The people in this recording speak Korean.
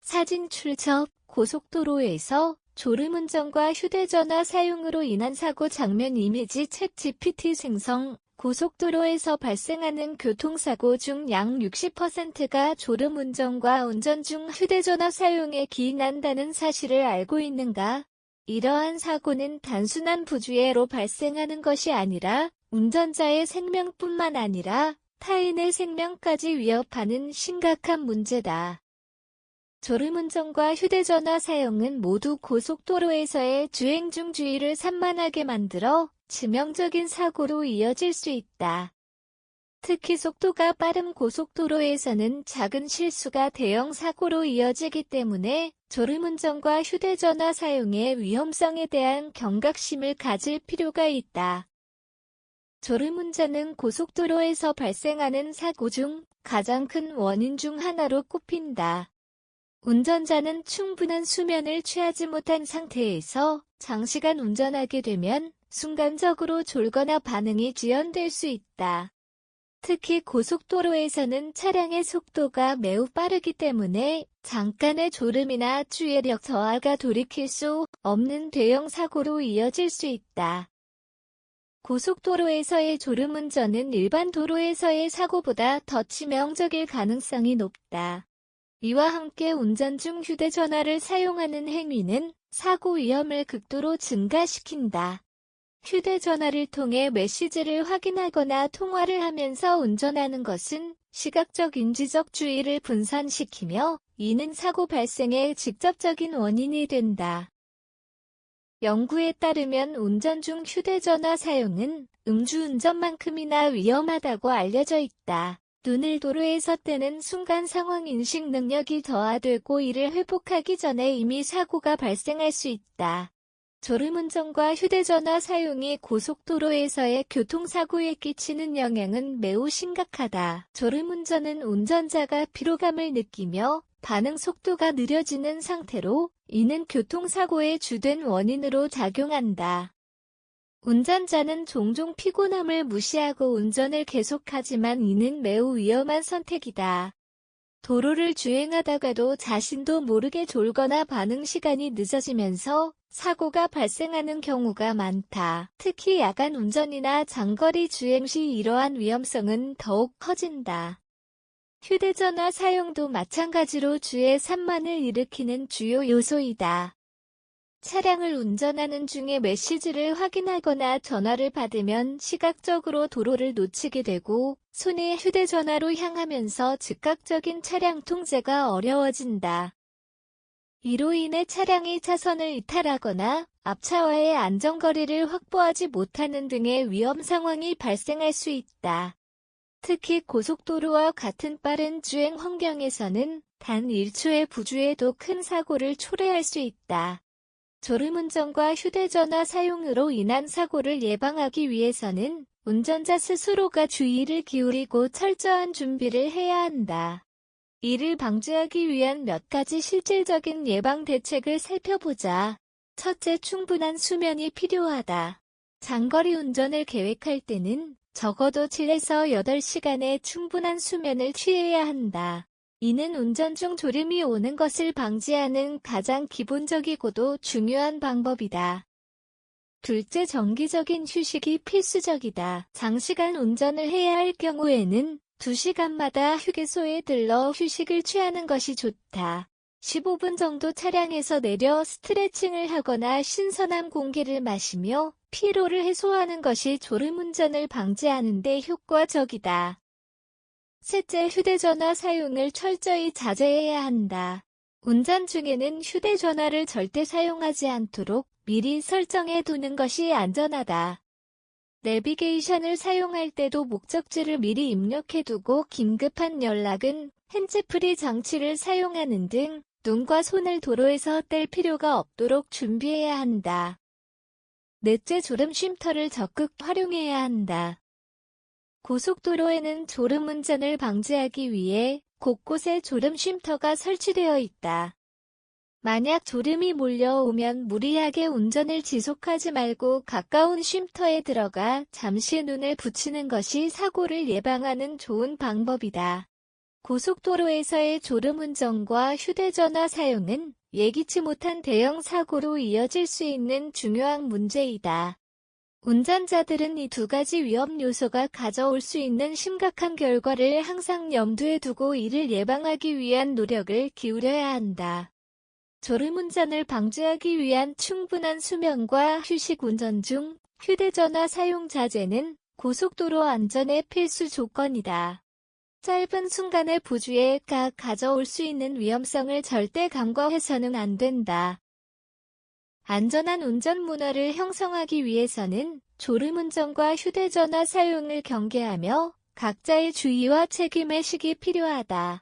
사진 출처 고속도로에서 졸음운전과 휴대전화 사용으로 인한 사고 장면 이미지 챗GPT 생성. 고속도로에서 발생하는 교통사고 중 약 60%가 졸음운전과 운전 중 휴대전화 사용에 기인한다는 사실을 알고 있는가? 이러한 사고는 단순한 부주의로 발생하는 것이 아니라 운전자의 생명뿐만 아니라 타인의 생명까지 위협하는 심각한 문제다. 졸음운전과 휴대전화 사용은 모두 고속도로에서의 주행 중 주의를 산만하게 만들어致命적인 사고로 이어질 수 있다. 특히 속도가 빠른 고속도로에서는 작은 실수가 대형 사고로 이어지기 때문에 졸음운전과 휴대전화 사용의 위험성에 대한 경각심을 가질 필요가 있다. 졸음운전은 고속도로에서 발생하는 사고 중 가장 큰 원인 중 하나로 꼽힌다. 운전자는 충분한 수면을 취하지 못한 상태에서 장시간 운전하게 되면 순간적으로 졸거나 반응이 지연될 수 있다. 특히 고속도로에서는 차량의 속도가 매우 빠르기 때문에 잠깐의 졸음이나 주의력 저하가 돌이킬 수 없는 대형 사고로 이어질 수 있다. 고속도로에서의 졸음운전은 일반 도로에서의 사고보다 더 치명적일 가능성이 높다. 이와 함께 운전 중 휴대전화를 사용하는 행위는 사고 위험을 극도로 증가시킨다. 휴대전화를 통해 메시지를 확인하거나 통화를 하면서 운전하는 것은 시각적 인지적 주의를 분산시키며 이는 사고 발생의 직접적인 원인이 된다. 연구에 따르면 운전 중 휴대전화 사용은 음주운전만큼이나 위험하다고 알려져 있다. 눈을 도로에서 떼는 순간 상황 인식 능력이 저하되고 이를 회복하기 전에 이미 사고가 발생할 수 있다. 졸음운전과 휴대전화 사용이 고속도로에서의 교통사고에 끼치는 영향은 매우 심각하다. 졸음운전은 운전자가 피로감을 느끼며 반응 속도가 느려지는 상태로 이는 교통사고의 주된 원인으로 작용한다. 운전자는 종종 피곤함을 무시하고 운전을 계속하지만 이는 매우 위험한 선택이다. 도로를 주행하다가도 자신도 모르게 졸거나 반응 시간이 늦어지면서 사고가 발생하는 경우가 많다. 특히 야간 운전이나 장거리 주행 시 이러한 위험성은 더욱 커진다. 휴대전화 사용도 마찬가지로 주의 산만을 일으키는 주요 요소이다. 차량을 운전하는 중에 메시지를 확인하거나 전화를 받으면 시각적으로 도로를 놓치게 되고 손이 휴대전화로 향하면서 즉각적인 차량 통제가 어려워진다. 이로 인해 차량이 차선을 이탈하거나 앞차와의 안전거리를 확보하지 못하는 등의 위험 상황이 발생할 수 있다. 특히 고속도로와 같은 빠른 주행 환경에서는 단 1초의 부주의도 큰 사고를 초래할 수 있다. 졸음운전과 휴대전화 사용으로 인한 사고를 예방하기 위해서는 운전자 스스로가 주의를 기울이고 철저한 준비를 해야 한다. 이를 방지하기 위한 몇 가지 실질적인 예방 대책을 살펴보자. 첫째, 충분한 수면이 필요하다. 장거리 운전을 계획할 때는 적어도 7에서 8시간의 충분한 수면을 취해야 한다. 이는 운전 중 졸음이 오는 것을 방지하는 가장 기본적이고도 중요한 방법이다. 둘째, 정기적인 휴식이 필수적이다. 장시간 운전을 해야 할 경우에는 2시간마다 휴게소에 들러 휴식을 취하는 것이 좋다. 15분 정도 차량에서 내려 스트레칭을 하거나 신선한 공기를 마시며 피로를 해소하는 것이 졸음운전을 방지하는 데 효과적이다. 셋째, 휴대전화 사용을 철저히 자제해야 한다. 운전 중에는 휴대전화를 절대 사용하지 않도록 미리 설정해 두는 것이 안전하다. 내비게이션을 사용할 때도 목적지를 미리 입력해 두고 긴급한 연락은 핸즈프리 장치를 사용하는 등 눈과 손을 도로에서 뗄 필요가 없도록 준비해야 한다. 넷째, 졸음 쉼터를 적극 활용해야 한다. 고속도로에는 졸음운전을 방지하기 위해 곳곳에 졸음 쉼터가 설치되어 있다. 만약 졸음이 몰려오면 무리하게 운전을 지속하지 말고 가까운 쉼터에 들어가 잠시 눈을 붙이는 것이 사고를 예방하는 좋은 방법이다. 고속도로에서의 졸음운전과 휴대전화 사용은 예기치 못한 대형 사고로 이어질 수 있는 중요한 문제이다. 운전자들은 이 두 가지 위험 요소가 가져올 수 있는 심각한 결과를 항상 염두에 두고 이를 예방하기 위한 노력을 기울여야 한다. 졸음운전을 방지하기 위한 충분한 수면과 휴식, 운전 중 휴대전화 사용 자제는 고속도로 안전의 필수 조건이다. 짧은 순간의 부주의가 가져올 수 있는 위험성을 절대 간과해서는 안 된다. 안전한 운전 문화를 형성하기 위해서는 졸음운전과 휴대전화 사용을 경계하며 각자의 주의와 책임의식이 필요하다.